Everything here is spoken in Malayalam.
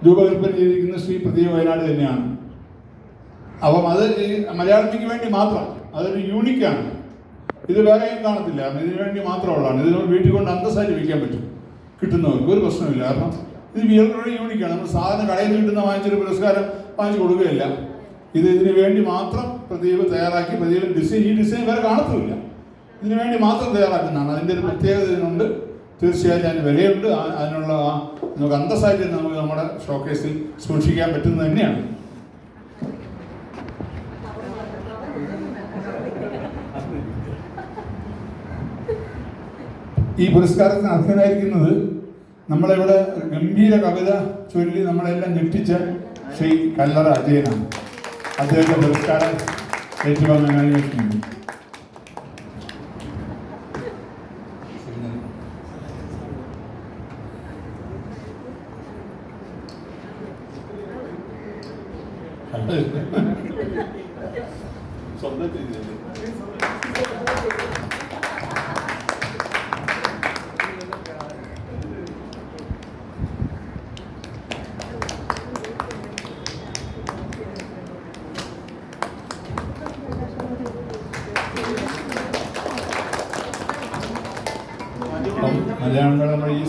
രൂപകൽപ്പന ചെയ്തിരിക്കുന്ന ശ്രീ പ്രദീപ് വയനാട് തന്നെയാണ്. അപ്പം അത് ഈ മലയാളത്തിക്ക് വേണ്ടി മാത്രം, അതൊരു യൂണിക്കാണ്. ഇത് വേറെയും കാണത്തില്ല. ഇതിനു വേണ്ടി മാത്രമുള്ളതാണ്. ഇത് വീട്ടിൽ കൊണ്ട് അന്തസ്സായിട്ട് വിൽക്കാൻ പറ്റും കിട്ടുന്നവർക്ക്, ഒരു പ്രശ്നമില്ല. കാരണം ഇത് വേറൊരു യൂണിക്കാണ്. നമ്മൾ സാധാരണ കടയിൽ നിന്ന് കിട്ടുന്ന വാങ്ങിച്ചൊരു പുരസ്കാരം വാങ്ങിച്ചു കൊടുക്കുകയില്ല. ഇതിനു വേണ്ടി മാത്രം പ്രദീപ് തയ്യാറാക്കി, പ്രദീപ് ഡിസൈൻ, ഈ ഡിസൈൻ വേറെ കാണത്തുമില്ല, ഇതിനു വേണ്ടി മാത്രം തയ്യാറാക്കുന്നതാണ്. അതിൻ്റെ ഒരു പ്രത്യേകത ഇതിനുണ്ട്. തീർച്ചയായിട്ടും അതിന് വിലയുണ്ട്. അതിനുള്ള നമുക്ക് അന്തസ്സായിട്ട് നമുക്ക് നമ്മുടെ ഷോക്കേസിൽ സൂക്ഷിക്കാൻ പറ്റുന്നത് തന്നെയാണ്. ഈ പുരസ്കാരത്തിന് അർഹനായിരിക്കുന്നത് നമ്മളിവിടെ ഗംഭീര കവിത ചൊല്ലി നമ്മളെല്ലാം ഞെട്ടിച്ച ശ്രീ കല്ലറ അജയനാണ്. അദ്ദേഹത്തെ പുരസ്കാരം ഏറ്റുവാങ്ങാനായി വെച്ചിട്ടുണ്ട്. മലയാളം നമ്മുടെ ഈ